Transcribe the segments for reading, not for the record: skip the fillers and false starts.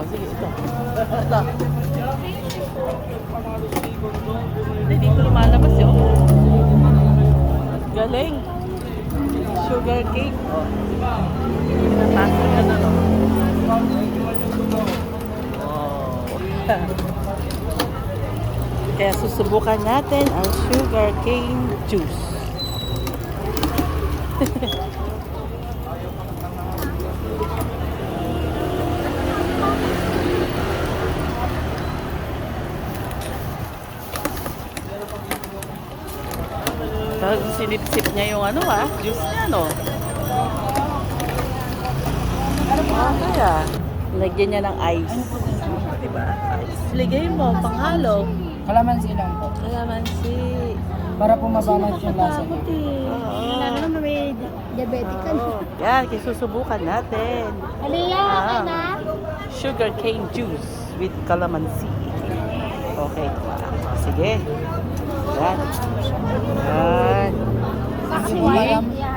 Oh, sige, ito. Ito. Hindi ko lumalabas yun. Galing. Sugar cake. Oh. Napasok ka na, no? Oh. Kaya susubukan natin ang sugar cane juice. Sinip-sip niya yung ano juice niya, no? Kaya, lagyan niya ng ice. Diba? Ice. Ligay mo, panghalo. Kalamansi lang po. Kalamansi. Para po mabalance yung lasa niya. Lalo naman may diabetic ka na. Yan, susubukan natin. Aliyah, okay na? Sugar cane juice with calamansi. Okay. Sige. Yan. Yan.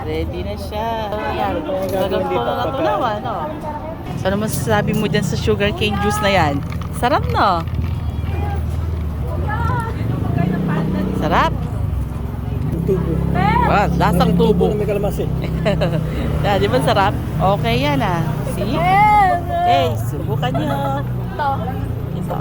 Ready na siya. Yan. Talagang po na natunawan, no? So, ano masasabi mo dyan sa sugar cane juice na yan? Sarap, no? Sarap? Tubo. Wow, lasang tubo. May kalamansi. Yan, di ba sarap? Okay yan, See? Okay, subukan nyo. Ito. Ito.